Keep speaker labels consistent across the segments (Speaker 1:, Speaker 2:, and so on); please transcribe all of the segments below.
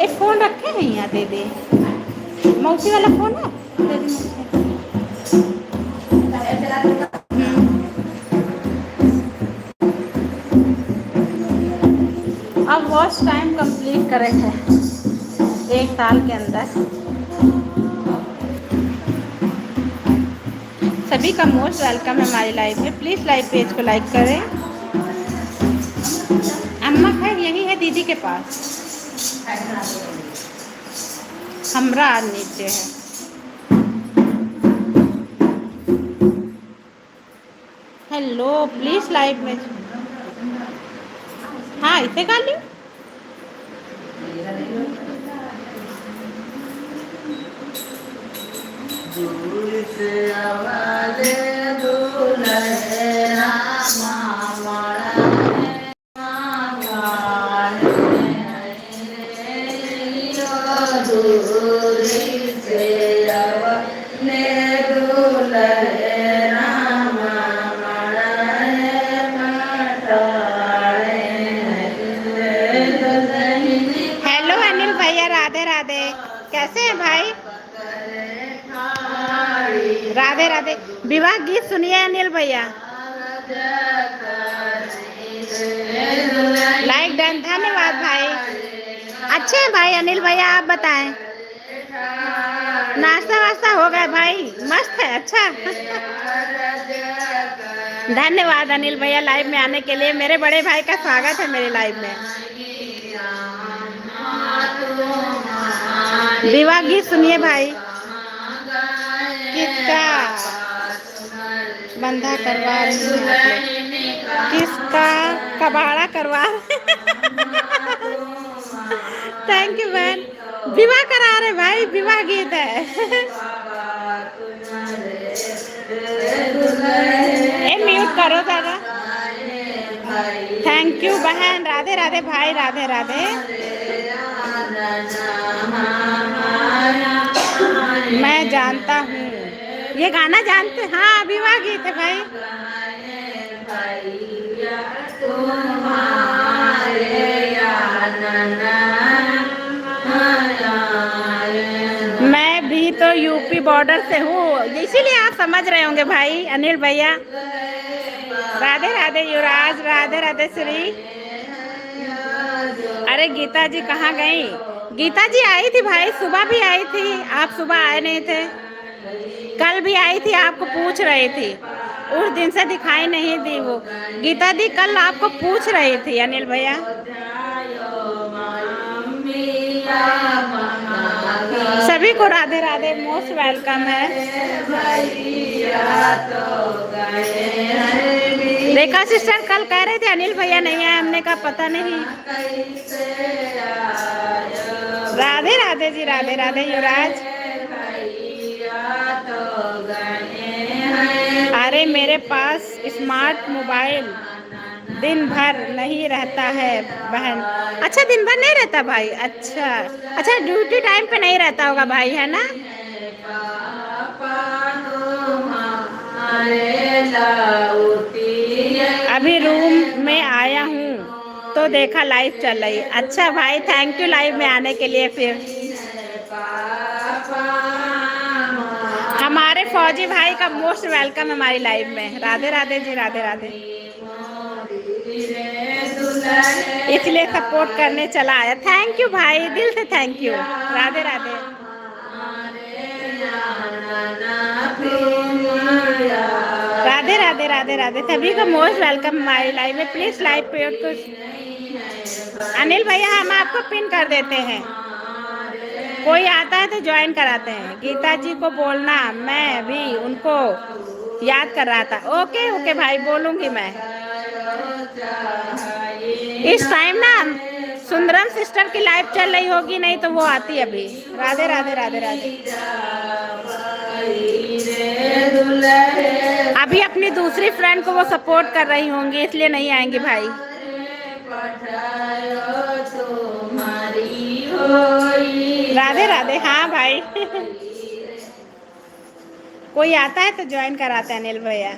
Speaker 1: एक फ़ोन रखे हैं यहाँ, दे दे। मौसी वाला फ़ोन है, दे दे मौसी। अब वॉच टाइम कंप्लीट करे थे 1 साल के अंदर। सभी का मोस्ट वेलकम है हमारी लाइव में। प्लीज़ लाइव पेज को लाइक करें। अम्मा खैर यही है दीदी के पास, हमरा नीचे है। हेलो, प्लीज़ लाइव में। हाँ, इसे गा ली। दूर से आवाज़े दुल्हन कैसे हैं भाई? राधे राधे। विवाह गीत सुनिए अनिल भैया। लाइक डन, धन्यवाद भाई। अच्छे हैं भाई अनिल भैया, आप बताएं। नाश्ता वास्ता हो गया भाई? मस्त है, अच्छा। धन्यवाद अनिल भैया लाइव में आने के लिए। मेरे बड़े भाई का स्वागत है मेरे लाइव में। विवाह गीत सुनिए भाई। किसका बंधा करवा, किसका कबाड़ा करवा। थैंक यू बहन। विवाह करा रहे भाई, विवाह गीत है। ए म्यूट करो दादा। थैंक यू बहन। राधे राधे भाई, राधे राधे। मैं जानता हूँ ये गाना, जानते? हाँ, विवाह गीत है भाई। मैं भी तो यूपी बॉर्डर से हूँ, इसीलिए आप समझ रहे होंगे भाई अनिल भैया। राधे राधे युवराज, राधे राधे श्री। अरे गीता जी कहाँ गई? गीता जी आई थी भाई, सुबह भी आई थी। आप सुबह आए नहीं थे। कल भी आई थी, आपको पूछ रही थी। उस दिन से दिखाई नहीं दी वो। गीता दी कल आपको पूछ रही थी अनिल भैया। सभी को राधे राधे, मोस्ट वेलकम है। रेखा सिस्टर कल कह रहे थे अनिल भैया नहीं आए, हमने कहा पता नहीं। राधे राधे जी, राधे राधे युवराज। अरे मेरे पास स्मार्ट मोबाइल दिन भर नहीं रहता है बहन। अच्छा, दिन भर नहीं रहता भाई? अच्छा अच्छा, ड्यूटी टाइम पे नहीं रहता होगा भाई, है ना? अभी रूम में आया हूँ तो देखा लाइव चल रही। अच्छा भाई, थैंक यू लाइव में आने के लिए। फिर हमारे फौजी भाई का मोस्ट वेलकम हमारी लाइव में। राधे राधे जी, राधे राधे। इसलिए सपोर्ट करने चला आया। थैंक यू भाई, दिल से थैंक यू। राधे राधे। राधे राधे, राधे राधे। सभी को मोस्ट वेलकम हमारी लाइव में। प्लीज लाइव पे कुछ अनिल भैया हम आपको पिन कर देते हैं। कोई आता है तो ज्वाइन कराते हैं। गीता जी को बोलना, मैं भी उनको याद कर रहा था। ओके ओके भाई, बोलूंगी मैं। इस टाइम ना सुंदरम सिस्टर की लाइव चल रही होगी, नहीं तो वो आती अभी। राधे राधे, राधे राधे। अभी अपनी दूसरी फ्रेंड को वो सपोर्ट कर रही होंगी, इसलिए नहीं आएंगी भाई। राधे राधे। हाँ भाई। कोई आता है तो ज्वाइन कराते हैं अनिल भैया।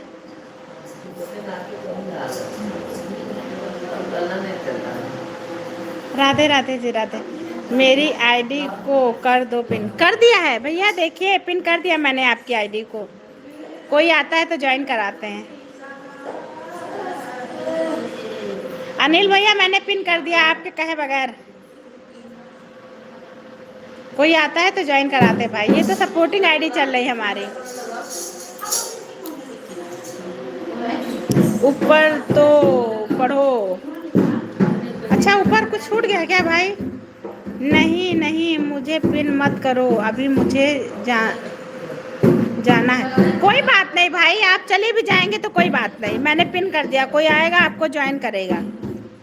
Speaker 1: राधे राधे जी, राधे। मेरी आईडी को कर दो पिन। कर दिया है भैया, देखिए पिन कर दिया मैंने आपकी आईडी को। कोई आता है तो ज्वाइन कराते हैं। अनिल भैया मैंने पिन कर दिया आपके कहे बगैर। कोई आता है तो ज्वाइन कराते भाई, ये तो सपोर्टिंग आईडी चल रही है हमारी। ऊपर तो पढ़ो। अच्छा ऊपर कुछ छूट गया क्या भाई? नहीं नहीं मुझे पिन मत करो, अभी मुझे जाना है। कोई बात नहीं भाई, आप चले भी जाएंगे तो कोई बात नहीं, मैंने पिन कर दिया। कोई आएगा आपको ज्वाइन करेगा,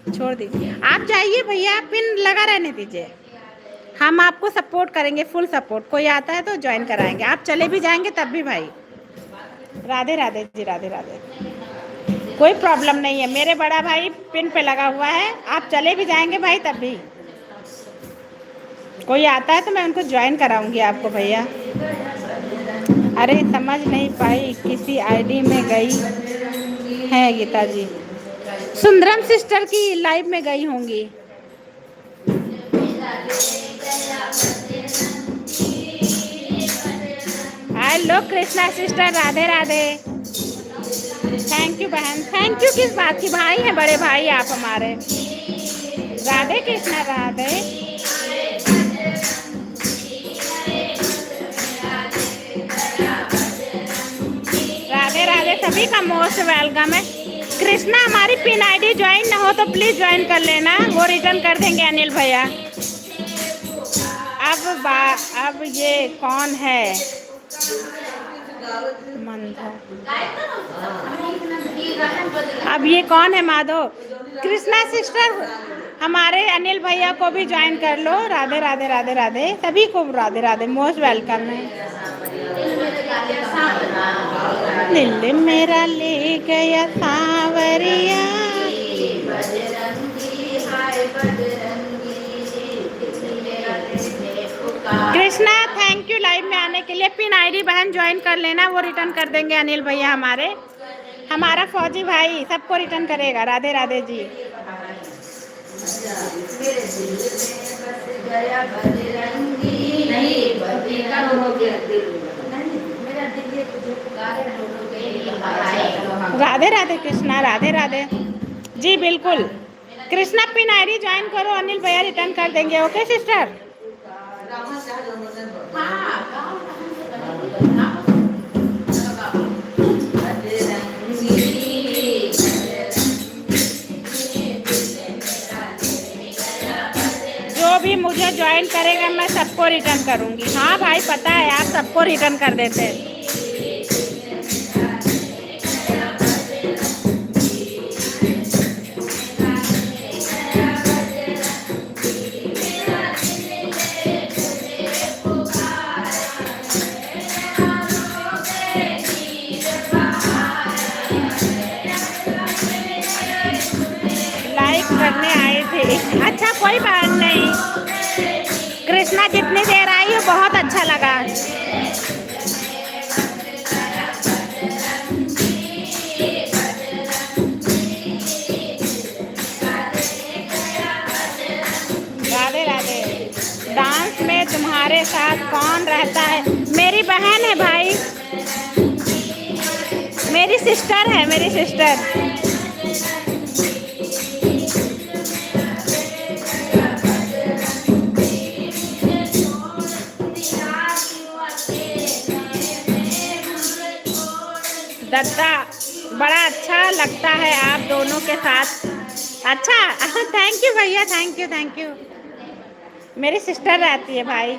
Speaker 1: छोड़ दीजिए। आप जाइए भैया, पिन लगा रहने दीजिए, हम आपको सपोर्ट करेंगे, फुल सपोर्ट। कोई आता है तो ज्वाइन कराएंगे, आप चले भी जाएंगे तब भी भाई। राधे राधे जी, राधे राधे। कोई प्रॉब्लम नहीं है, मेरे बड़ा भाई पिन पे लगा हुआ है, आप चले भी जाएंगे भाई तब भी। कोई आता है तो मैं उनको ज्वाइन कराऊंगी आपको भैया। अरे समझ नहीं पाई, किसी आईडी में गई है गीता जी। सुंदरम सिस्टर की लाइव में गई होंगी। Hello Krishna sister, Radhe Radhe. Thank you बहन, थैंक यू किस बात की, भाई हैं बड़े भाई आप हमारे। राधे कृष्णा राधे। राधे राधे, सभी का मोस्ट वेलकम है। कृष्णा हमारी पिन आईडी ज्वाइन ना हो तो प्लीज ज्वाइन कर लेना, वो रिटर्न कर देंगे अनिल भैया। अब ये कौन है? अब ये कौन है माधव? कृष्णा सिस्टर हमारे अनिल भैया को भी ज्वाइन कर लो। राधे राधे राधे राधे, सभी को राधे राधे, मोस्ट वेलकम है। दिल मेरा ले गया सांवरिया। कृष्णा थैंक यू लाइव में आने के लिए। पिन आईडी बहन ज्वाइन कर लेना, वो रिटर्न कर देंगे अनिल भैया हमारे। हमारा फौजी भाई सबको रिटर्न करेगा। राधे राधे जी। राधे राधे कृष्णा, राधे राधे जी। बिल्कुल कृष्णा पिन आईडी ज्वाइन करो, अनिल भैया रिटर्न कर देंगे। Okay sister. जो भी मुझे ज्वाइन करेगा मैं सबको रिटर्न करूंगी। हाँ भाई पता है, आप सबको रिटर्न कर देते हैं। करने आए थे। अच्छा कोई बात नहीं, कृष्णा जितनी देर आई हो बहुत अच्छा लगा। राधे राधे। डांस में तुम्हारे साथ कौन रहता है? मेरी बहन है भाई, मेरी सिस्टर है, मेरी सिस्टर। दत्ता बड़ा अच्छा लगता है आप दोनों के साथ। अच्छा थैंक यू भैया, थैंक यू थैंक यू। मेरी सिस्टर रहती है भाई।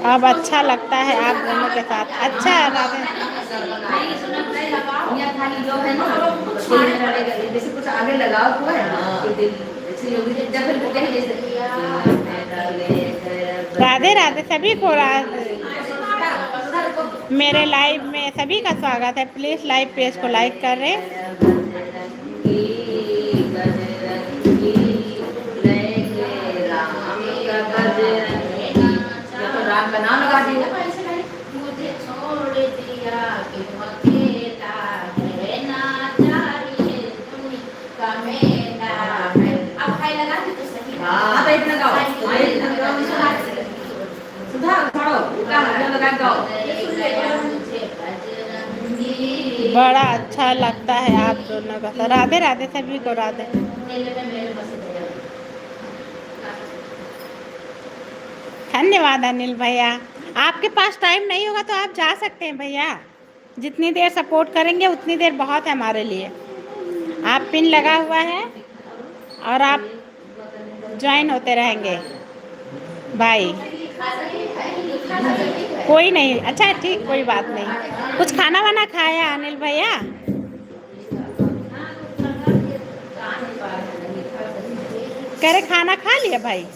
Speaker 1: अब अच्छा लगता है आप दोनों के साथ। अच्छा राधे। कुछ आगे लगाओ हुआ है राधे राधे सभी को। मेरे लाइव में सभी का स्वागत है। प्लीज लाइव पेज को लाइक कर रहे। राम का नाम लगा दीजिए। बड़ा अच्छा लगता है आप दोनों का। तो राधे राधे सभी को राधे। धन्यवाद अनिल भैया। आपके पास टाइम नहीं होगा तो आप जा सकते हैं भैया। जितनी देर सपोर्ट करेंगे उतनी देर बहुत है हमारे लिए। आप पिन लगा हुआ है और आप ज्वाइन होते रहेंगे भाई। कोई नहीं, अच्छा ठीक, कोई बात नहीं। कुछ खाना वाना खाया अनिल भैया? कह रहे खाना खा लिया भाई?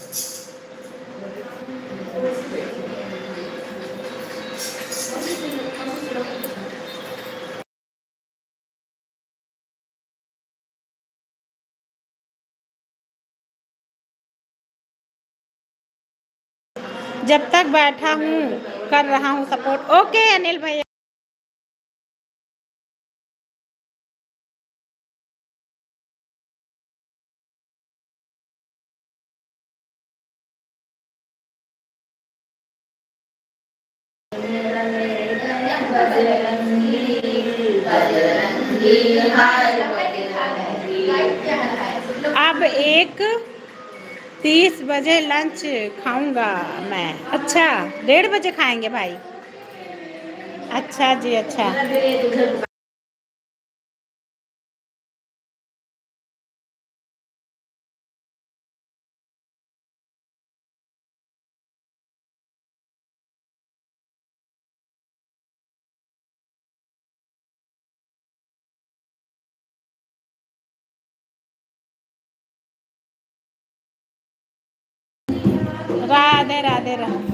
Speaker 1: जब तक बैठा हूँ कर रहा हूँ सपोर्ट। ओके अनिल भैया। अब 1:30 बजे लंच खाऊंगा मैं। अच्छा 1:30 बजे खाएंगे भाई? अच्छा जी अच्छा। राधे राधे राधे।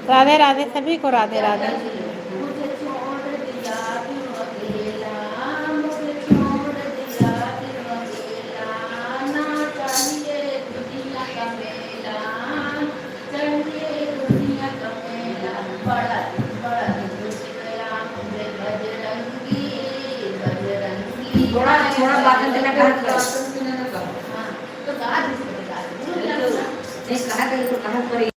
Speaker 1: राधे राधे सभी को राधे राधे।
Speaker 2: थोड़ा थोड़ा बात देना कहा तो कहा पर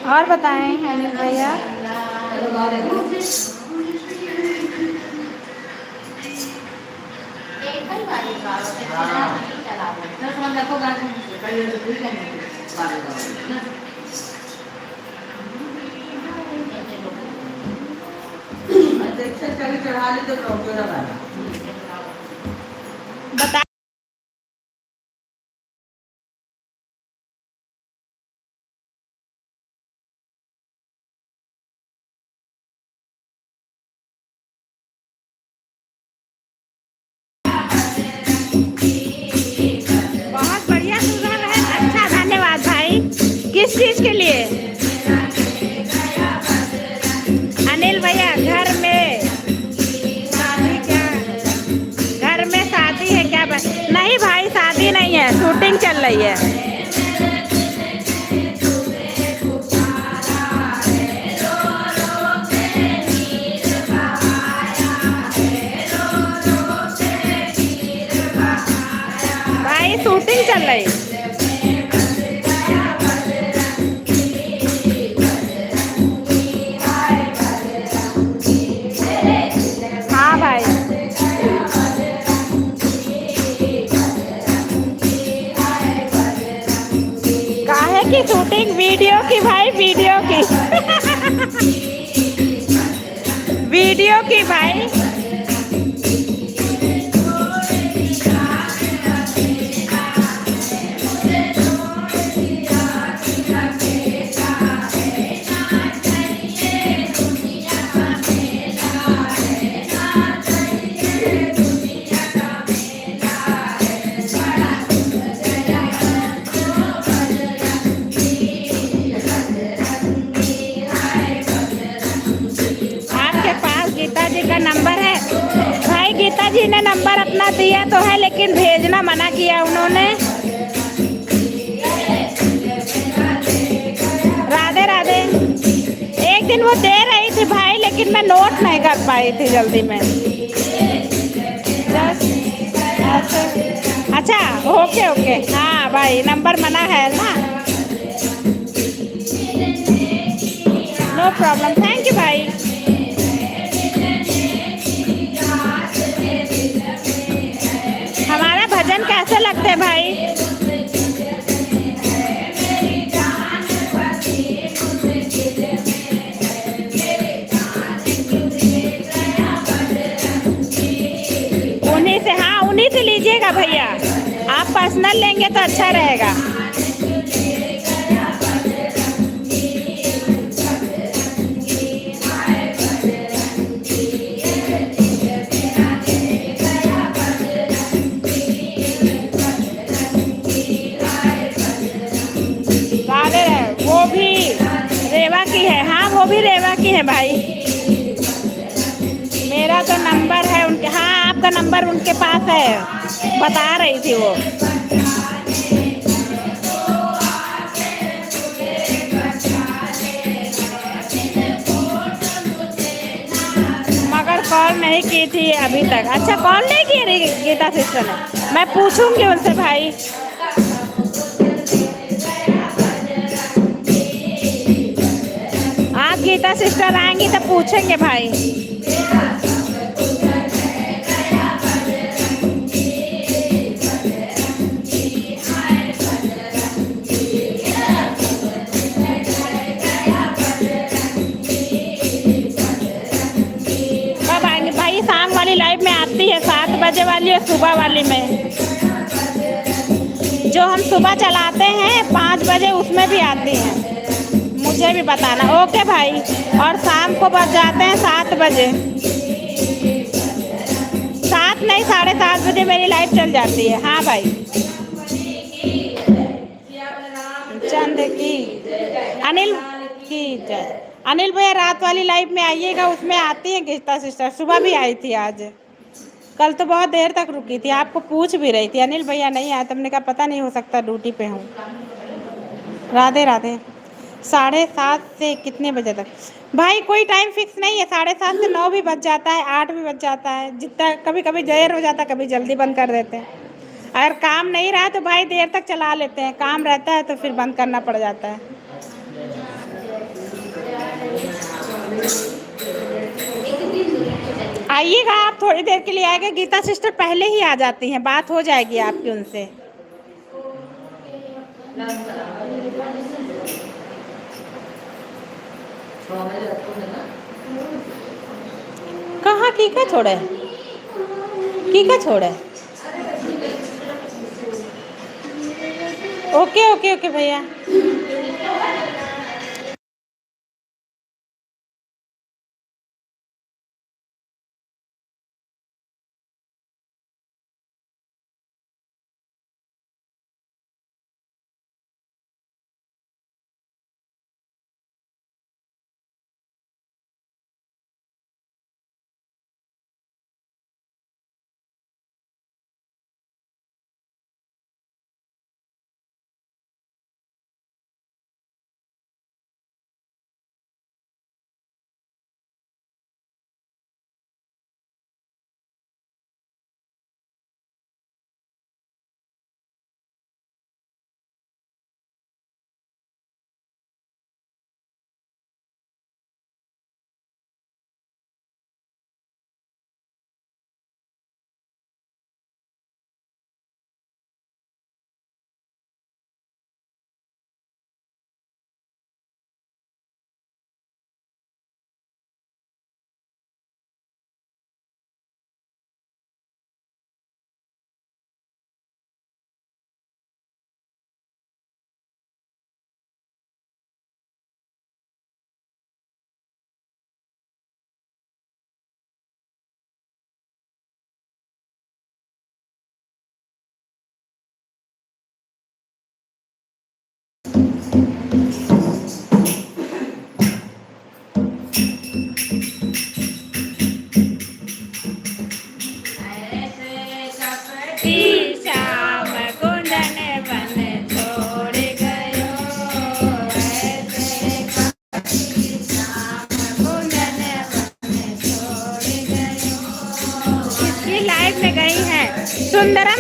Speaker 1: और बताएं अनिल भैया? बता। बहुत बढ़िया सुंदर है। अच्छा धन्यवाद भाई। किस चीज के लिए अनिल भैया? घर में शादी क्या? घर में शादी है क्या? नहीं भाई शादी नहीं है, शूटिंग चल रही है। भाई शूटिंग चल रही है। हाँ भाई काहे की शूटिंग? वीडियो की भाई, वीडियो की वीडियो की भाई। गीता जी का नंबर है भाई? गीता जी ने नंबर अपना दिया तो है लेकिन भेजना मना किया उन्होंने। लेकिन वो दे रही थी भाई, लेकिन मैं नोट नहीं कर पाई थी जल्दी में। अच्छा, ओके ओके, हाँ भाई नंबर मना है ना। नो प्रॉब्लम, थैंक यू भाई। हमारा भजन कैसे लगते हैं भाई? उन्हीं से, हाँ उन्हीं से लीजिएगा भैया। आप पर्सनल लेंगे तो अच्छा रहेगा। राधे रहे, वो भी रेवा की है, हाँ वो भी रेवा की है भाई। मेरा तो नंबर है उनके, हाँ आपका नंबर उनके पास है, बता रही थी वो। मगर कॉल नहीं की थी अभी तक। अच्छा, कॉल नहीं की रही गीता सिस्टर ने? मैं पूछूंगी उनसे भाई। आप गीता सिस्टर आएंगी तो पूछेंगे भाई। कब आएंगे भाई? शाम वाली लाइव में आती है, 7 बजे वाली और सुबह वाली में। जो हम सुबह चलाते हैं 5 बजे, उसमें भी आती हैं। मुझे भी बताना, ओके भाई। और शाम को बच जाते हैं 7 बजे। 7 नहीं, 7:30 बजे मेरी लाइव चल जाती है। हाँ भाई। चंद की, अनिल की जय। अनिल भैया रात वाली लाइव में आइएगा, उसमें आती है गीता सिस्टर। सुबह भी आई थी आज, कल तो बहुत देर तक रुकी थी, आपको पूछ भी रही थी। अनिल भैया नहीं आए, तुमने कहा पता नहीं, हो सकता ड्यूटी पे हूँ। राधे राधे। 7:30 से कितने बजे तक भाई? कोई टाइम फिक्स नहीं है। 7:30 से 9 भी बज जाता है, 8 भी बज जाता है, जितना कभी कभी देर हो जाता है, कभी जल्दी बंद कर देते हैं। अगर काम नहीं रहा तो भाई देर तक चला लेते हैं, काम रहता है तो फिर बंद करना पड़ जाता है। आइएगा आप, थोड़ी देर के लिए आएगा। गीता सिस्टर पहले ही आ जाती हैं, बात हो जाएगी आपकी उनसे। कहाँ कीका छोड़े? कीका छोड़े? ओके ओके ओके भैया।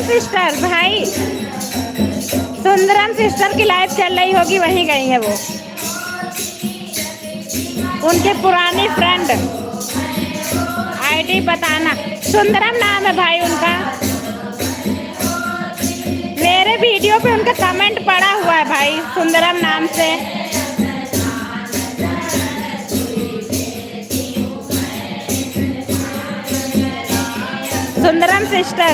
Speaker 1: सिस्टर भाई, सुंदरम सिस्टर की लाइफ चल रही होगी, वहीं गई है वो, उनके पुरानी फ्रेंड। आईडी बताना। सुंदरम नाम है भाई उनका। मेरे वीडियो पे उनका कमेंट पड़ा हुआ है भाई, सुंदरम नाम से। सुंदरम सिस्टर।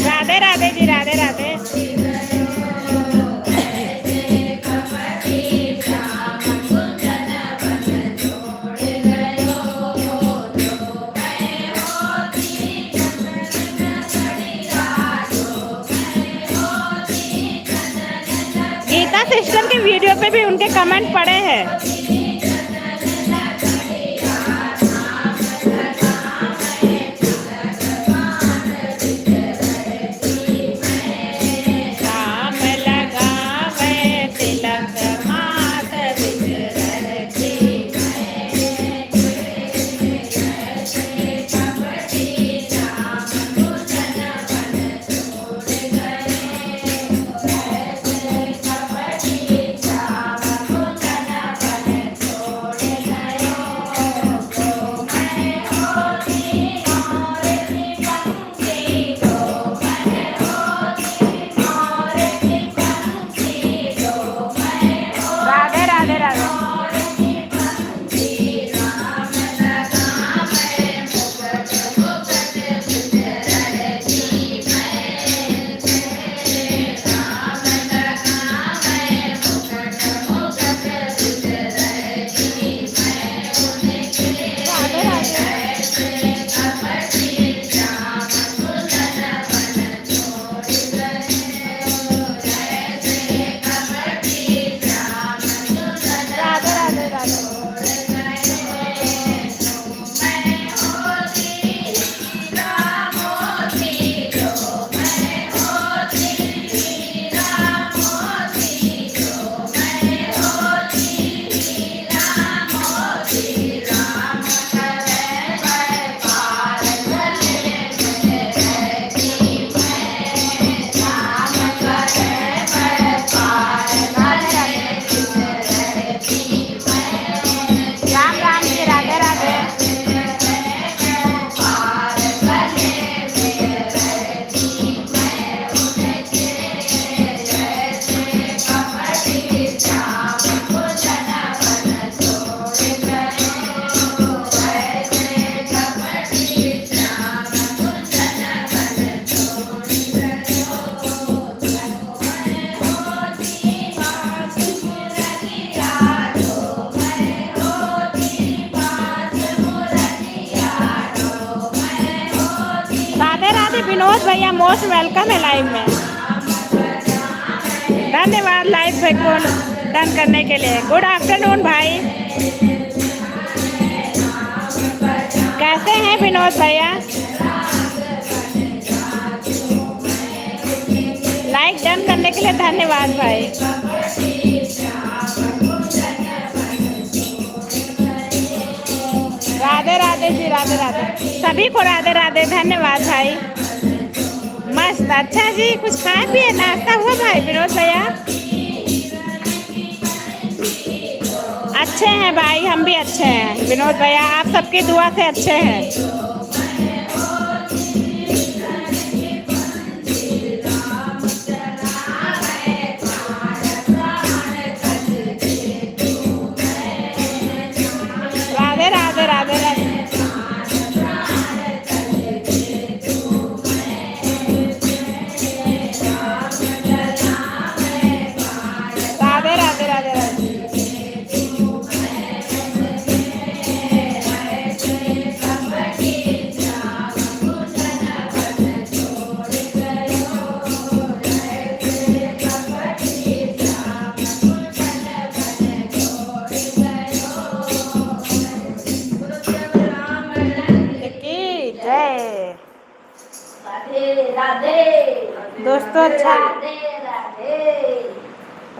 Speaker 1: राधे राधे जी, राधे राधे। गीता सिस्टर के वीडियो पे भी उनके कमेंट पड़े हैं। विनोद भैया मोस्ट वेलकम है लाइव में। धन्यवाद लाइव को डन करने के लिए। गुड आफ्टरनून भाई, कैसे हैं विनोद भैया? लाइक डन करने के लिए धन्यवाद भाई। राधे राधे जी, राधे राधे सभी को, राधे राधे, धन्यवाद भाई। मस्त, अच्छा जी, कुछ खाए पिए, नाश्ता हुआ भाई विनोद भैया? अच्छे हैं भाई, हम भी अच्छे हैं विनोद भैया, आप सबकी दुआ से अच्छे हैं। राधे राधे, राधे राधे। राधे राधे, राधे राधे। राधे दोस्तों, अच्छा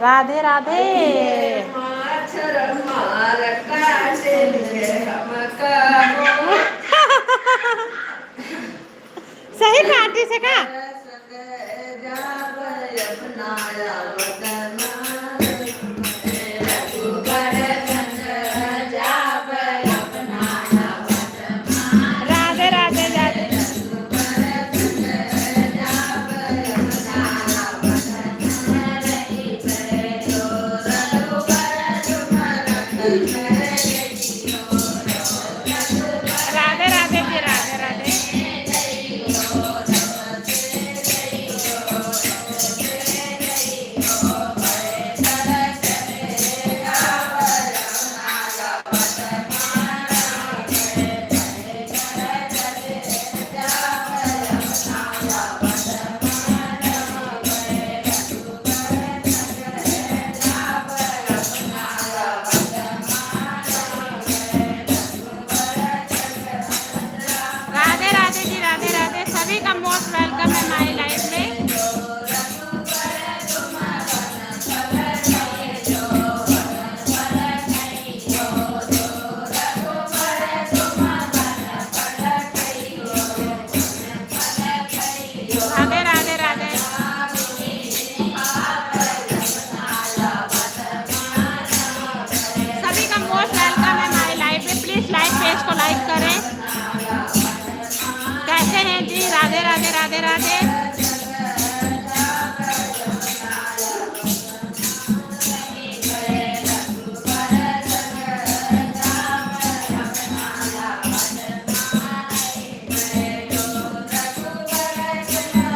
Speaker 1: राधे राधे।
Speaker 2: मच्छर मार काटे हमका
Speaker 1: सही में आंटी से कहा राधे राधे राधे राधे राधे जी राधे राधे राधे राधे जी राधे राधे सभी का मोस्ट वेलकम है हमारी लाइफ में राधे राधे राधे सभी का मोस्ट वेलकम है हमारी लाइफ में प्लीज लाइक पेज को लाइक करें कैसे हैं जी राधे राधे राधे राधे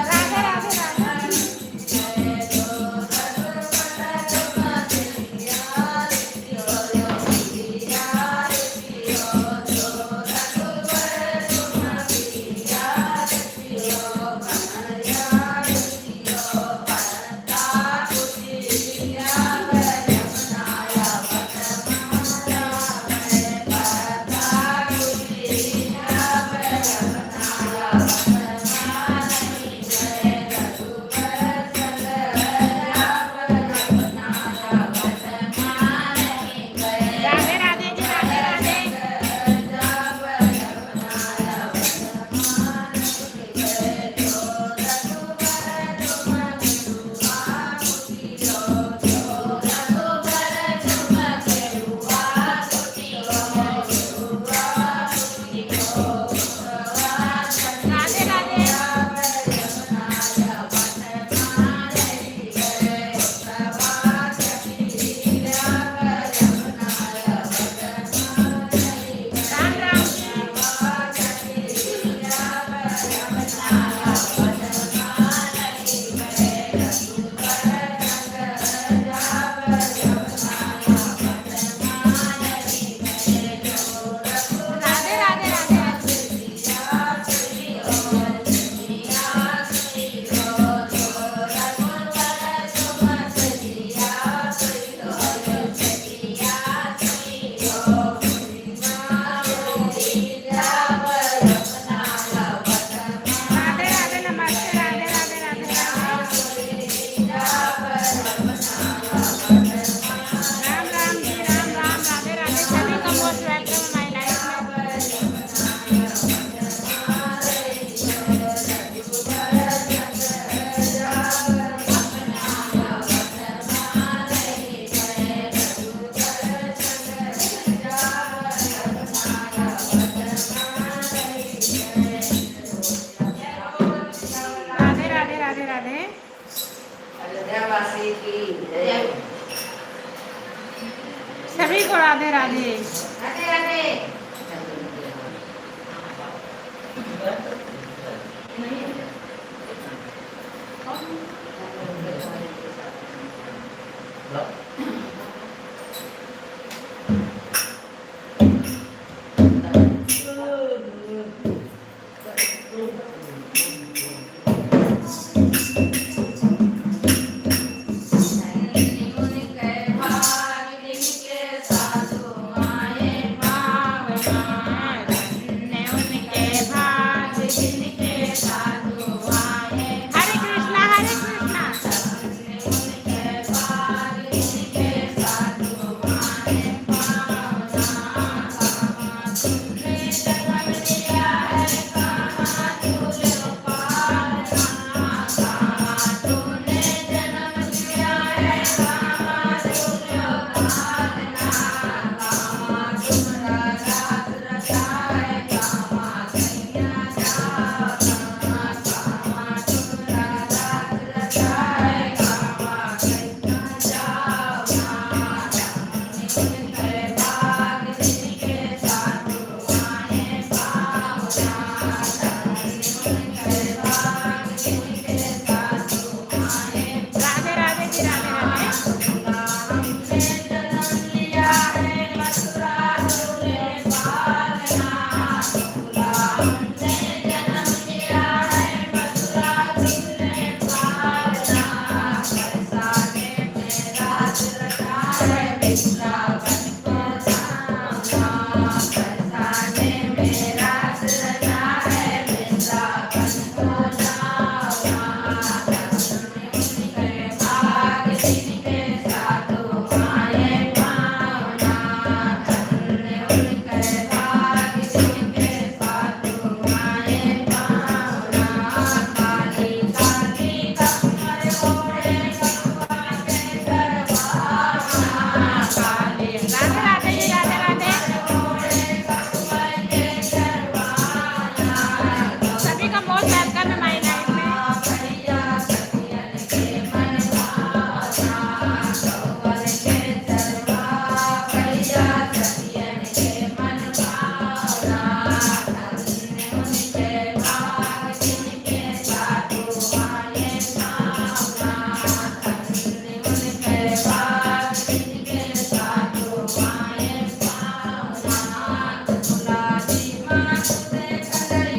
Speaker 1: राधे राधे राधे राधे राधे जी, राधे राधे। राधे राधे जी, राधे राधे। सभी का मोस्ट वेलकम है माई लाइफ में।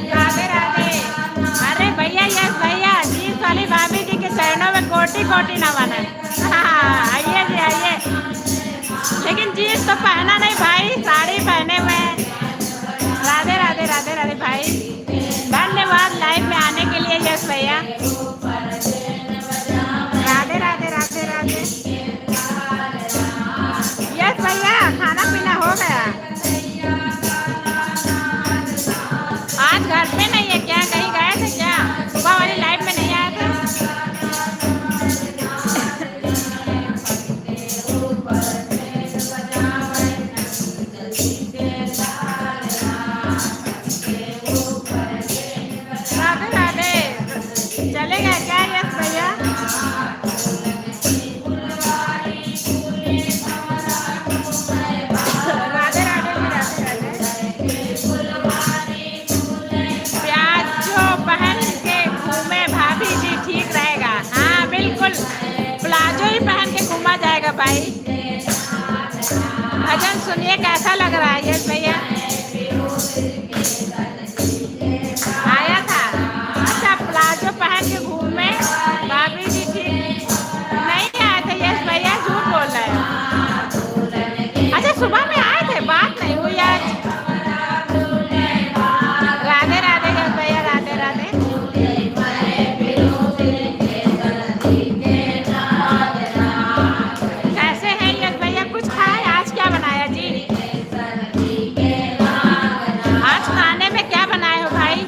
Speaker 1: राधे राधे। अरे भैया, यस भैया, जींस वाली भाभी जी के चरणों में कोटि कोटि नमन है। हाँ, आइए जी आइए। लेकिन जींस तो पहना नहीं भाई, साड़ी पहने हुए हैं। राधे राधे, राधे राधे भाई। धन्यवाद लाइव में आने के लिए यस भैया। राधे राधे, राधे राधे। यस भैया, खाना पीना हो गया? आज घर पे नहीं है क्या? कहीं गए थे क्या? सुबह वाली लाइफ में नहीं आए थे? राधे राधे। चले गए क्या यस भैया? राधे राधे जी, राधे राधे। प्याज जो पहन के घूमे भाभी जी ठीक रहेगा। हाँ बिल्कुल, प्लाजो ही पहन के घूमा जाएगा भाई। भजन सुनिए कैसा लग रहा है यस भैया? आया था? अच्छा, प्लाजो पहन के घूमे भाभी जी ठीक नहीं आए थे यस भैया? झूठ बोल रहे हैं। अच्छा, सुबह में आए थे, बात नहीं हुई आज। राधे राधे यस भैया, राधे राधे। कैसे हैं यस भैया? कुछ खाए? आज क्या बनाया जी? आज खाने में क्या बनाए हो भाई?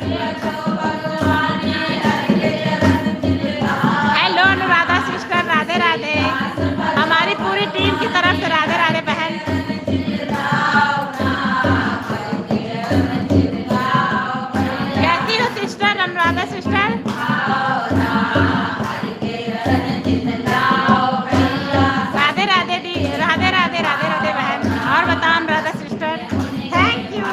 Speaker 1: Hello Anuradha sister, Radhe Radhe. हमारी पूरी टीम की तरफ से राधे राधे बहन। कैसी हो सिस्टर अनुराधा सिस्टर? राधे राधे दी, राधे राधे, राधे राधे बहन। और बताओ अनुराधा सिस्टर। Thank you.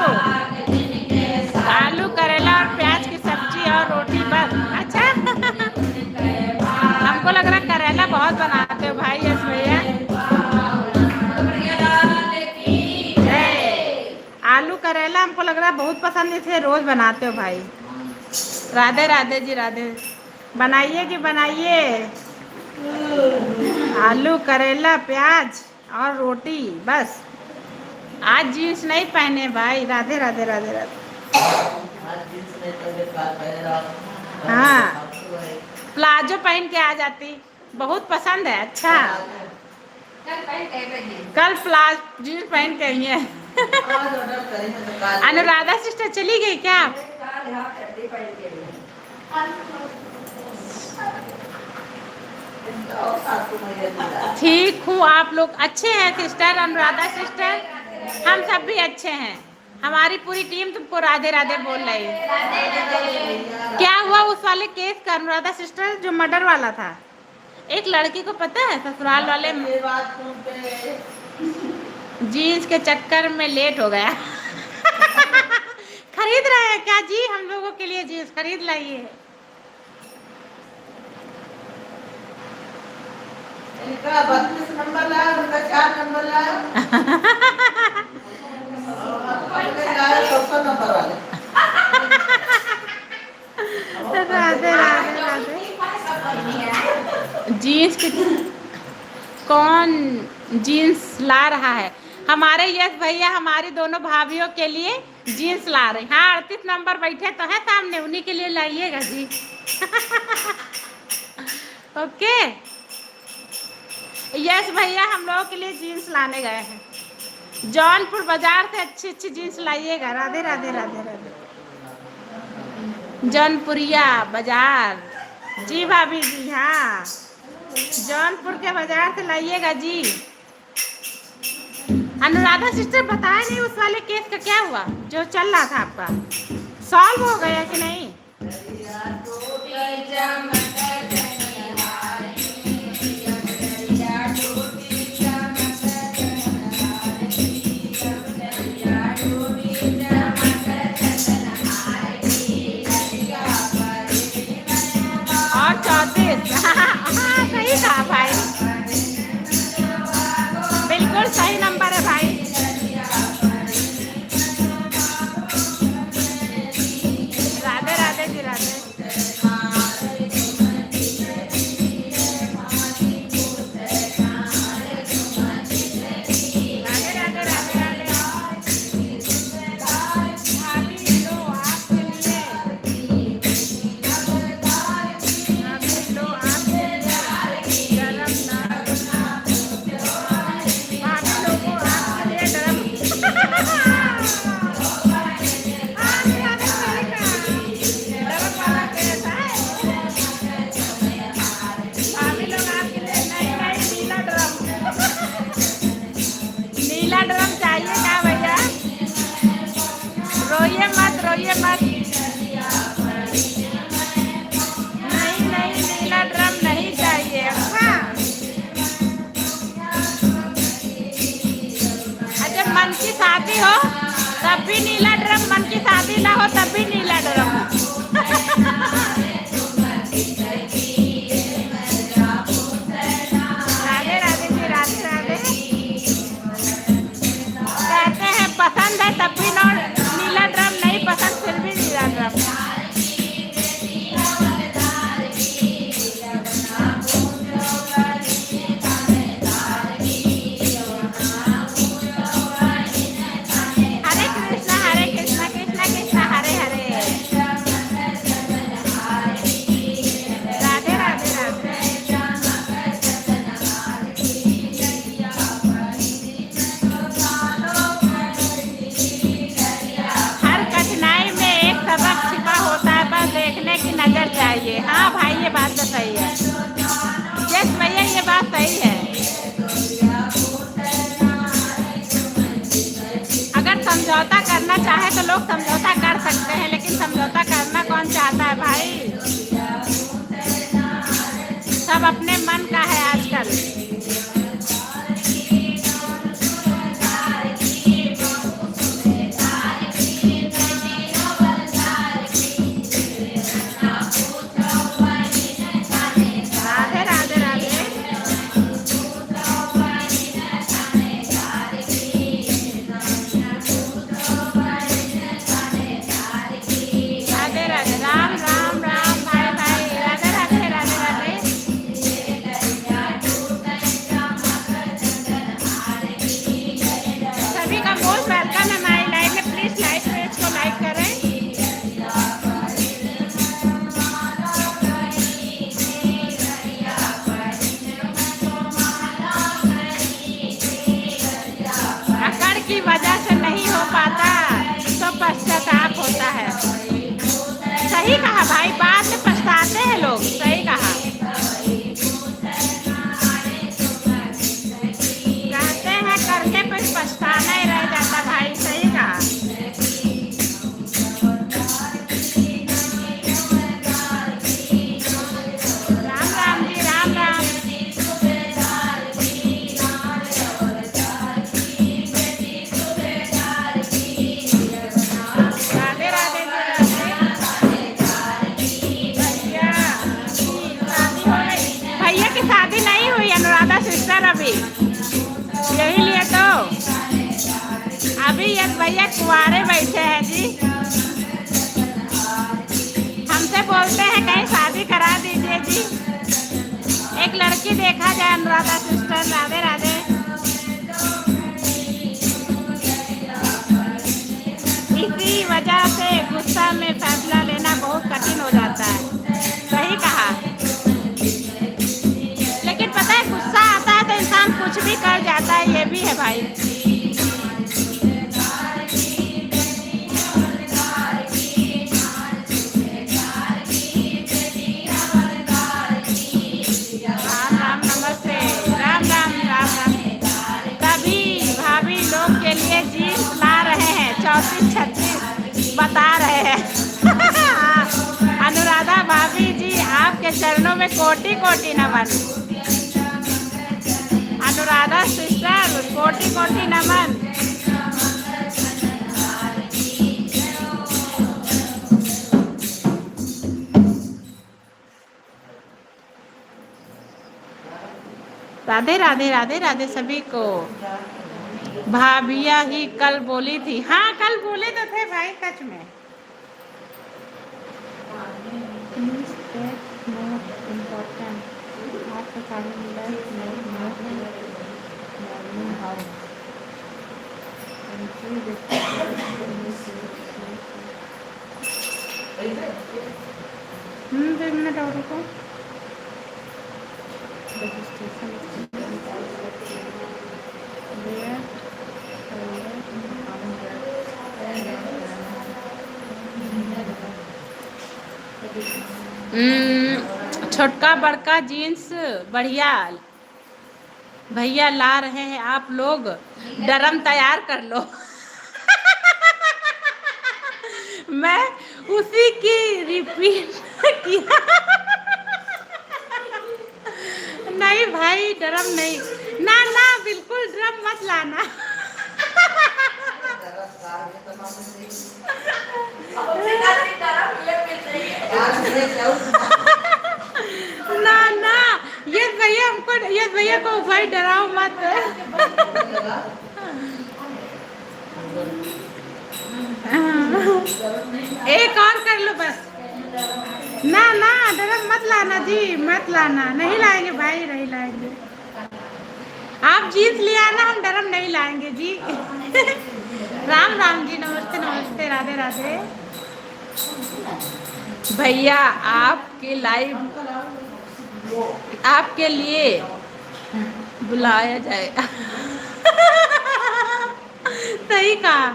Speaker 1: आलू करेला और प्याज की सब्जी और रोटी बस। अच्छा हमको लग रहा करेला बहुत बनाते हो भाई यस भैया। आलू करेला हमको लग रहा बहुत पसंद, इसलिए रोज बनाते हो भाई। राधे राधे जी, राधे। बनाइए कि बनाइए। आलू करेला प्याज और रोटी बस। आज जींस नहीं पहने भाई। राधे राधे, राधे राधे। हाँ, प्लाजो पहन के आ जाती, बहुत पसंद है। अच्छा, कल प्लाज जींस पहन के आई है। अनुराधा सिस्टर चली गई क्या? ठीक हूँ, आप लोग अच्छे हैं सिस्टर? अनुराधा सिस्टर, हम सब भी अच्छे हैं। हमारी पूरी टीम तुमको राधे राधे बोल रही है। क्या हुआ उस वाले केस का अनुराधा सिस्टर, जो मर्डर वाला था? एक लड़की को पता है ससुराल वाले जीन्स के चक्कर में लेट हो गया। खरीद रहे हैं क्या जी? हम लोगों के लिए जीन्स खरीद लाइए।
Speaker 2: इनका 32 नंबर लाया, उनका 4 नंबर लाया।
Speaker 1: राधे राधे राधे। जीन्स की कौन जीन्स ला रहा है? हमारे यश भैया हमारी दोनों भाभीियों के लिए जीन्स ला रहे हैं। हाँ, 38 नंबर बैठे तो है सामने, उन्हीं के लिए लाइएगा जी। ओके, यश भैया हम लोगों के लिए जीन्स लाने गए हैं। जौनपुर बाजार से अच्छी अच्छी जीन्स लाइएगा। राधे राधे राधे राधे। जौनपुरिया बाजार जी भाभी जी, हाँ जौनपुर के बाजार से लाइएगा जी। अनुराधा सिस्टर बताया नहीं उस वाले केस का क्या हुआ जो चल रहा था आपका? सॉल्व हो गया कि नहीं? और 34। हाँ सही कहा भाई, बिल्कुल सही नंबर है भाई। राधे राधे जी, राधे। नीला ड्रम चाहिए क्या भैया? रोइए मत, रोइए मत। नहीं नहीं, नीला ड्रम नहीं चाहिए। अच्छा, मन की शादी हो तब भी नीला ड्रम, मन की शादी ना हो तब भी नीला ड्रम। राधे राधे जी, राधे राधे। कहते हैं पसंद है तब भी नीला ड्रम, नहीं पसंद फिर भी नीला ड्रम। हरे कृष्णा कृष्णा कृष्णा हरे हरे। राधे राधे राधे। हर कठिनाई में एक सबक छिपा होता है, बस देखने की नजर चाहिए। हाँ भाई, ये बात तो सही है। यस भैया, ये बात सही है। अगर समझौता करना चाहे तो लोग समझौता कर सकते हैं, लेकिन समझौता करना कौन चाहता है भाई? सब अपने मन का है आजकल। राधे राधे राधे। राधे राधे, राम राम राम भाई भाई। राधे राधे राधे राधे। सभी का मोस्ट वेलकम है हमारी लाइव में। प्लीज लाइव पेज को लाइक करें। अभी ये भैया कुंवारे बैठे हैं जी, हमसे बोलते हैं कहीं शादी करा दीजिए जी। एक लड़की देखा जाए अनुराधा सिस्टर। राधे राधे। इसी वजह से गुस्सा में फैसला लेना बहुत कठिन हो जाता है। सही कहा। लेकिन पता है गुस्सा आता है तो इंसान कुछ भी कर जाता है, ये भी है भाई। राम राम नमस्ते। राम राम राम राम। तभी भाभी लोग के लिए जीन्स ला रहे हैं 34-36 बता रहे हैं। अनुराधा भाभी जी आपके चरणों में कोटि कोटि नमन। अनुराधा सिस्टर कोटि कोटि नमन। राधे राधे राधे राधे सभी को। भाभिया ही कल बोली थी। हाँ कल बोले तो थे भाई सच में। एक मिनट और रुको। छोटका बड़का जीन्स बढ़िया भैया ला रहे हैं, आप लोग डरम तैयार कर लो। मैं उसी की रिपीट किया। नहीं भाई डरम नहीं, ना ना बिल्कुल ड्रम मत लाना। ना ना ये भैया हमको, ये भैया को भाई डराओ मत। एक और कर लो बस। ना ना डरम मत लाना जी, मत लाना। नहीं लाएंगे भाई, नहीं लाएंगे। आप जीन्स ले आना, हम डरम नहीं लाएंगे जी। राम राम जी। नमस्ते नमस्ते। राधे राधे। भैया आपके लाइव आपके लिए बुलाया जाएगा। सही कहा।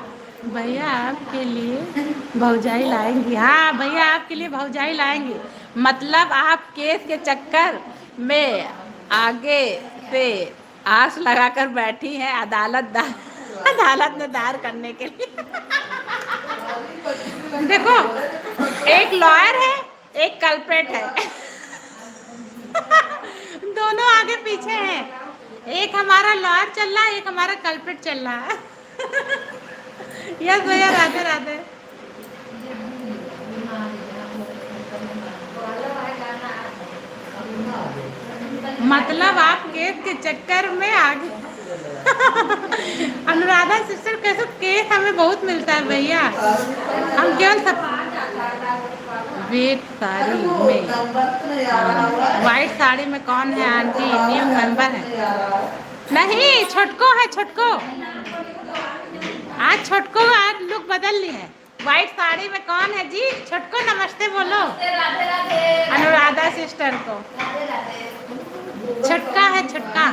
Speaker 1: भैया आपके लिए भौजाई लाएंगी। हाँ भैया आपके लिए भौजाई लाएंगी। मतलब आप केस के चक्कर में आगे से आस लगाकर बैठी हैं अदालत में दायर करने के लिए। देखो एक लॉयर है, एक कल्प्रेट है। दोनों आगे पीछे हैं। एक हमारा लॉयर चल रहा है, एक हमारा कल्प्रेट चल रहा है। यस भैया। राधे राधे। मतलब आप केस के चक्कर में आगे। अनुराधा सिस्टर कैसे केस हमें बहुत मिलता है भैया। हम केवल सब वेट साड़ी में, वाइट साड़ी में कौन है आंटी? न्यू मेंबर है। नहीं छोटको है, छोटको आज छोटको आज लुक बदल ली है। वाइट साड़ी में कौन है जी? छोटको नमस्ते बोलो अनुराधा सिस्टर को। छटका है, छटका।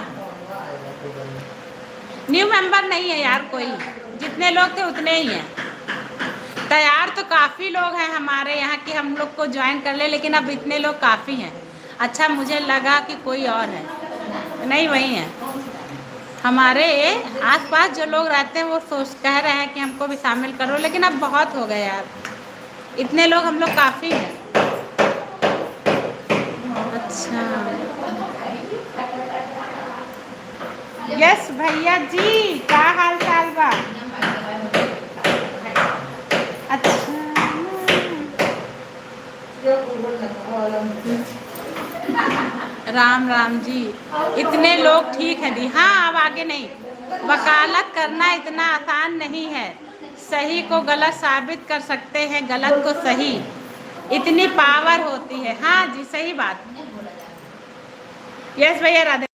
Speaker 1: न्यू मेंबर नहीं है यार कोई, जितने लोग थे उतने ही हैं। तैयार तो काफ़ी लोग हैं हमारे यहाँ कि हम लोग को ज्वाइन कर ले, लेकिन अब इतने लोग काफ़ी हैं। अच्छा मुझे लगा कि कोई और है, नहीं वही है। हमारे आसपास जो लोग रहते हैं वो कह रहे हैं कि हमको भी शामिल करो, लेकिन अब बहुत हो गए यार, इतने लोग हम लोग काफ़ी हैं। अच्छा यस भैया जी, क्या हाल चाल बा? अच्छा राम राम जी। इतने लोग ठीक हैं दी। हाँ अब आगे नहीं, वकालत करना इतना आसान नहीं है। सही को गलत साबित कर सकते हैं, गलत को सही, इतनी पावर होती है। हाँ जी, सही बात। यस भैया, राधे।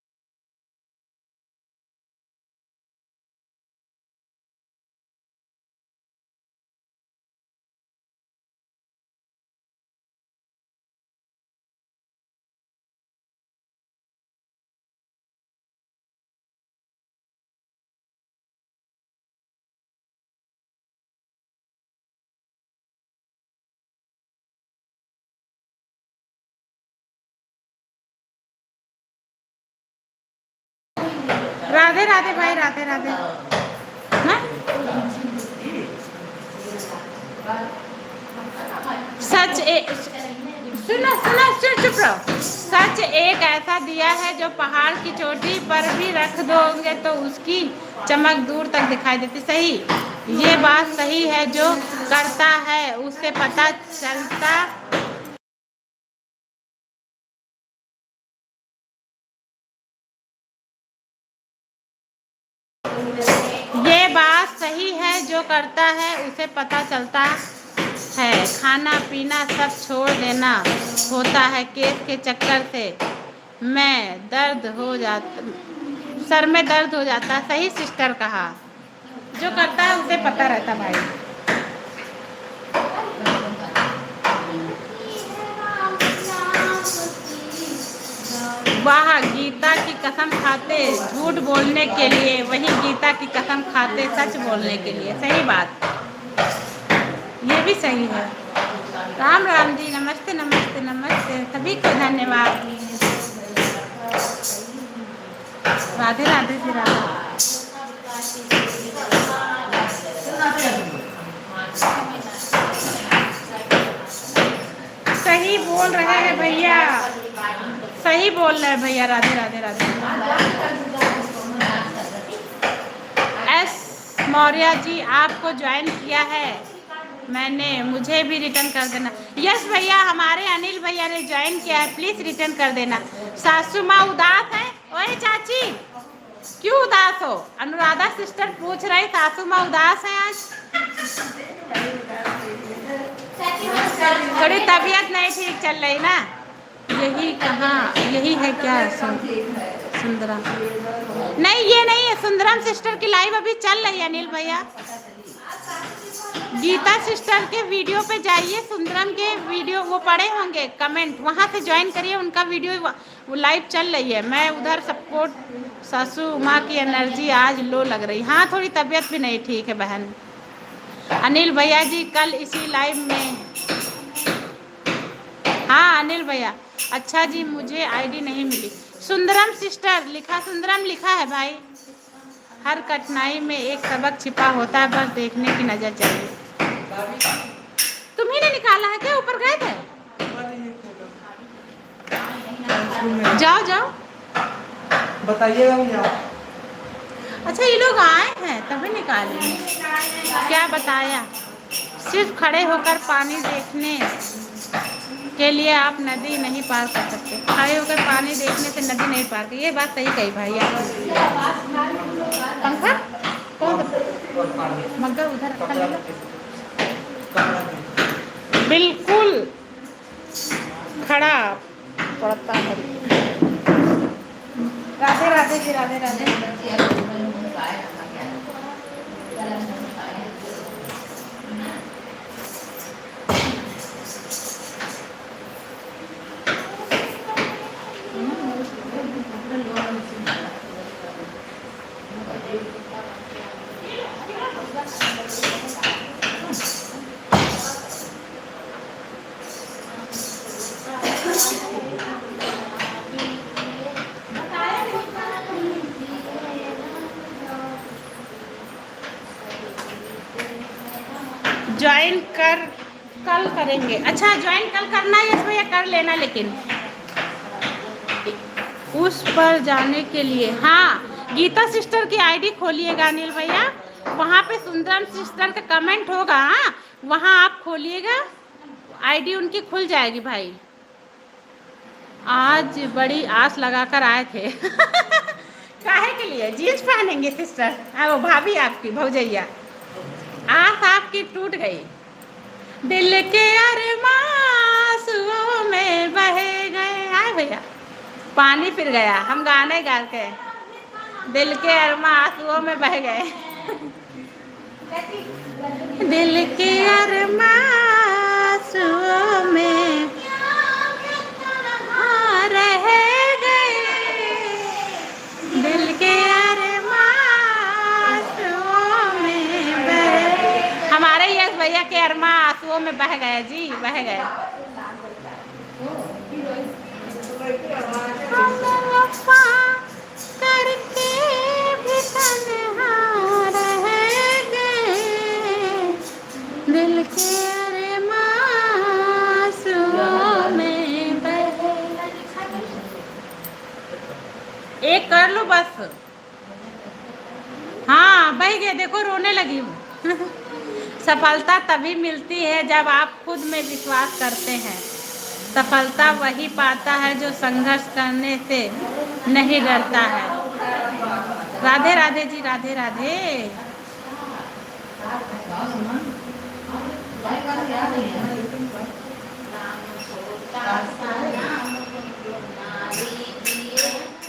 Speaker 1: राधे राधे भाई, राधे राधे। हाँ? सच सुनो सुनो, चुप रहो। सच एक ऐसा दिया है जो पहाड़ की चोटी पर भी रख दोगे तो उसकी चमक दूर तक दिखाई देती। सही, ये बात सही है। जो करता है उसे पता चलता। ये बात सही है, जो करता है उसे पता चलता है। खाना पीना सब छोड़ देना होता है केस के चक्कर से। मैं दर्द हो जाता, सर में दर्द हो जाता। सही सिस्टर कहा, जो करता है उसे पता रहता भाई। वाह, गीता की कसम खाते झूठ बोलने के लिए, वही गीता की कसम खाते सच बोलने के लिए। सही बात, ये भी सही है। राम राम जी, नमस्ते नमस्ते नमस्ते, सभी को धन्यवाद। राधे राधे जी, राधे। सही बोल रहे हैं भैया, सही बोल रहे हैं भैया। राधे राधे राधे। एस मौर्य जी, आपको ज्वाइन किया है मैंने, मुझे भी रिटर्न कर देना। यस भैया, हमारे अनिल भैया ने ज्वाइन किया है, प्लीज रिटर्न कर देना। सासू माँ उदास है? ओए चाची, क्यों उदास हो? अनुराधा सिस्टर पूछ रही, सासू माँ उदास है आज? थोड़ी तबीयत नहीं ठीक चल रही ना। यही कहाँ, यही है क्या सुंदरम? नहीं, ये नहीं है सुंदरम सिस्टर की लाइव अभी चल रही है अनिल भैया। गीता सिस्टर के वीडियो पे जाइए, सुंदरम के वीडियो वो पड़े होंगे कमेंट, वहाँ से ज्वाइन करिए। उनका वीडियो वो लाइव चल रही है। मैं उधर सपोर्ट। सासू माँ की एनर्जी आज लो लग रही। हाँ, थोड़ी तबीयत भी नहीं ठीक है बहन। अनिल भैया जी, कल इसी लाइव में। हाँ अनिल भैया, अच्छा जी, मुझे आईडी नहीं मिली। सुंदरम सिस्टर लिखा, सुंदरम लिखा है भाई। हर कठिनाई में एक सबक छिपा होता है, बस देखने की नजर चाहिए। तुम्ही ने निकाला है क्या? ऊपर गए थे? जाओ जाओ,
Speaker 2: बताइएगा मुझे।
Speaker 1: अच्छा, ये लोग आए हैं तभी निकाले। क्या बताया? सिर्फ खड़े होकर पानी देखने के लिए आप नदी नहीं पार कर सकते। खड़े होकर पानी देखने से नदी नहीं पार कर। ये बात सही कही भाई आप। पंखा कौन? मगर उधर रखा लगा। बिल्कुल खड़ा पड़ता है। राधे राधे जी, राधे राधे। ज्वाइन कर कल करेंगे। अच्छा, ज्वाइन कल करना है? यस भैया, कर लेना, लेकिन उस पर जाने के लिए। हाँ, गीता सिस्टर की आईडी खोलिएगा अनिल भैया, वहाँ पे सुंदरम सिस्टर का कमेंट होगा। हाँ, वहाँ आप खोलिएगा, आईडी उनकी खुल जाएगी भाई। आज बड़ी आस लगाकर आए थे। काहे के लिए जीन्स पहनेंगे सिस्टर? हाँ वो भाभी आपकी भौजैया आँख आपकी टूट गई। दिल के अरमां में बह गए। आए भैया पानी फिर गया। हम गाने गा के दिल के अरमां आंसुओं में बह गए। दिल के अरमां आंसुओं में रह गए। दिल के अरमां आंसुओं में बह। हमारे यश भैया के अरमां आंसुओं में बह गए जी, बह गए। करके भी तन्हा रह गए। दिल के अरमां आंसुओं में बह। एक कर लो बस। हाँ बह गए, देखो रोने लगी हूँ। सफलता तभी मिलती है जब आप खुद में विश्वास करते हैं। सफलता वही पाता है जो संघर्ष करने से नहीं डरता है। राधे राधे जी, राधे राधे।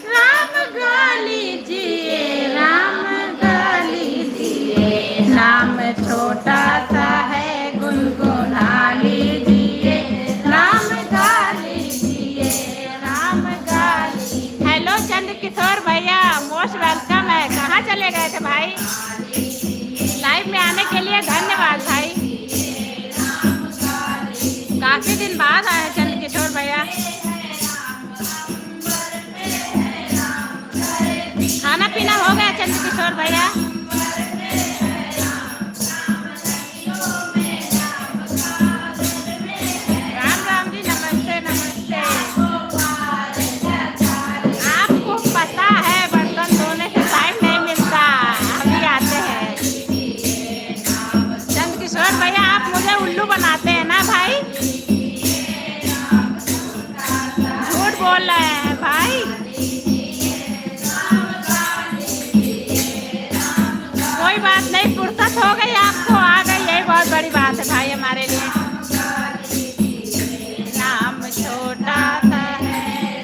Speaker 1: राम गा लीजिए, राम गा लीजिए, नाम छोटा सा है गुनगुना लीजिए। राम गा लीजिए, राम गा लीजिए। हेलो चंद्र किशोर भैया, मोस्ट वेलकम है। कहाँ चले गए थे भाई? लाइव में आने के लिए धन्यवाद भाई। काफी दिन बाद आए चंद्र किशोर भैया। खाना पीना हो गया चंद्र किशोर भैया? राम राम जी, नमस्ते नमस्ते। आपको पता है बर्तन धोने से टाइम नहीं मिलता, अभी आते हैं। चंद्र किशोर भैया आप मुझे उल्लू बनाते हैं ना भाई? झूठ बोल रहे हैं भाई। कोई बात नहीं, फुर्सत हो गई आपको, आ गई, यही बहुत बड़ी बात है भाई हमारे लिए। नाम छोटा सा है,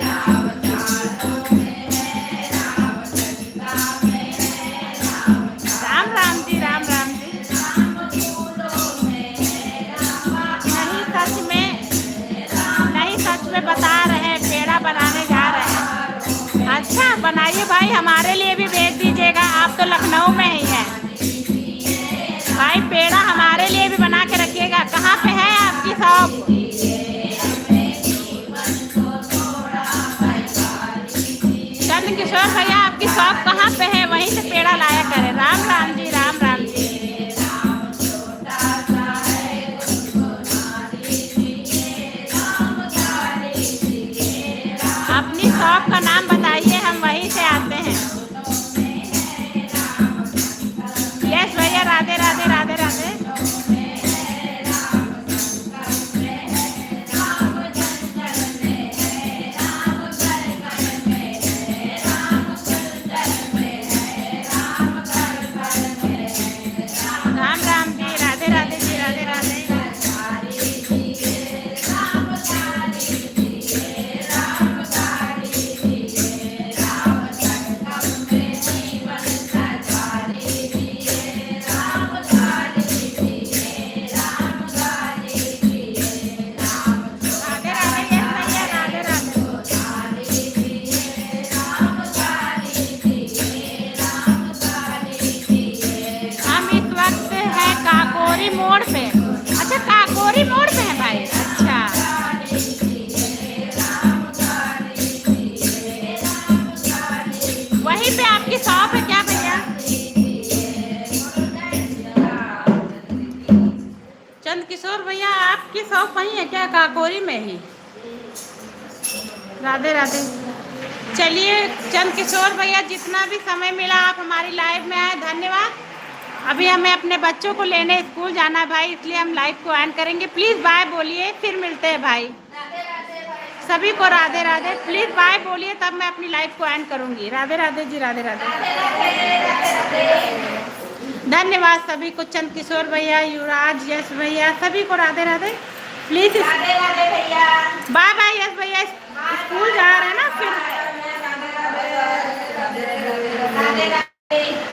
Speaker 1: राम राम जी, राम राम जी। नहीं सच में बता रहे हैं, पेड़ा बनाने जा रहे हैं। अच्छा बनाइए भाई, हमारे लिए भी भेज दीजिएगा। आप तो लखनऊ में ही हैं भाई, पेड़ा हमारे लिए भी बना के रखिएगा। कहाँ पे है आपकी शॉप? चंद्र किशोर भैया आपकी शॉप कहाँ पे है? वहीं से पेड़ा लाया करें। राम राम जी, राम राम जी। अपनी शॉप का नाम बताइए, हम वहीं से आते हैं। यस भैया, राधे राधे, राधे राधे। राम राम जी, राधे राधे जी, राधे राधे। मोड़ पे। अच्छा काकोरी मोड़ पे है भाई? अच्छा वहीं पे आपकी शॉप है क्या भैया? चंद किशोर भैया आपकी शॉप वहीं है क्या, काकोरी में ही? राधे राधे। चलिए चंद किशोर भैया, जितना भी समय मिला आप हमारी लाइव में आए, धन्यवाद। अभी हमें अपने बच्चों को लेने स्कूल जाना है भाई, इसलिए हम लाइव को एंड करेंगे। प्लीज़ बाय बोलिए, फिर मिलते हैं भाई। सभी को राधे राधे। प्लीज बाय बोलिए तब मैं अपनी लाइफ को एंड करूंगी। राधे राधे जी, राधे राधे। धन्यवाद सभी को, चंद किशोर भैया, युवराज, यश भैया, सभी को राधे राधे। प्लीज
Speaker 2: राधे राधे भैया।
Speaker 1: बाय बाय यश भैया, स्कूल जा रहे हैं ना फिर।
Speaker 2: राधे राधे।